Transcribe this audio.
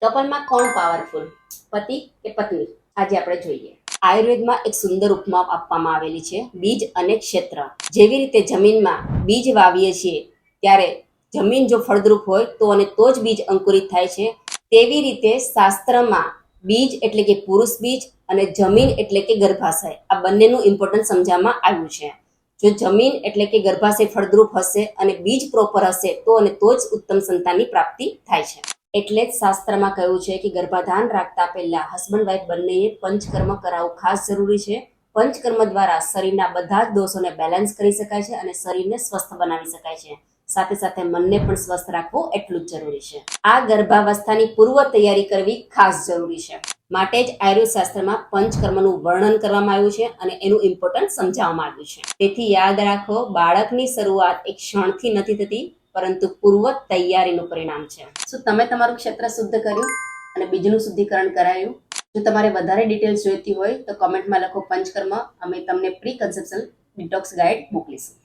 કપલમાં કોણ પાવરફુલ, પતિ કે પત્ની? આજે આપણે જોઈએ. આયુર્વેદમાં એક સુંદર ઉપમા આપવામાં આવેલી છે, બીજ અને ક્ષેત્ર. જેવી રીતે જમીનમાં બીજ વાવીએ છીએ ત્યારે જમીન જો ફળદ્રુપ હોય તો જ બીજ અંકુરિત થાય છે. તેવી રીતે શાસ્ત્રમાં બીજ એટલે કે પુરુષ બીજ અને જમીન એટલે કે ગર્ભાશય, આ બંનેનું ઇમ્પોર્ટન્સ સમજાવવામાં આવ્યું છે. જો જમીન એટલે કે ગર્ભાશય ફળદ્રુપ હશે અને બીજ પ્રોપર હશે તો જ ઉત્તમ સંતાનની પ્રાપ્તિ થાય છે. એટલે જ શાસ્ત્રમાં કહ્યું છે કે ગર્ભાધાન રાખતા પહેલા હસબન્ડ વાઇફ બંનેએ પંચકર્મ કરાવવું ખાસ જરૂરી છે. પંચકર્મ દ્વારા શરીરના બધા જ દોષોને બેલેન્સ કરી શકાય છે અને શરીરને સ્વસ્થ બનાવી શકાય છે. સાથે સાથે મનને પણ સ્વસ્થ રાખવું એટલું જ જરૂરી છે. આ ગર્ભાવસ્થાની પૂર્વ તૈયારી કરવી ખાસ જરૂરી છે. માટે જ આયુર્વેદ શાસ્ત્રમાં પંચકર્મનું વર્ણન કરવામાં આવ્યું છે અને એનું ઇમ્પોર્ટન્સ સમજાવવામાં આવ્યું છે. તેથી યાદ રાખો, બાળકની શરૂઆત એક ક્ષણથી નથી થતી, પરંતુ પૂર્વ તૈયારીનું પરિણામ છે. શું તમે તમારું ક્ષેત્ર શુદ્ધ કર્યું અને બીજનું શુદ્ધિકરણ કરાયું? જો તમારે વધારે ડિટેલ્સ જોઈતી હોય તો કોમેન્ટમાં લખો પંચકર્મ. અમે તમને પ્રી કન્સેપ્શન ડિટોક્સ ગાઈડ મોકલીશું.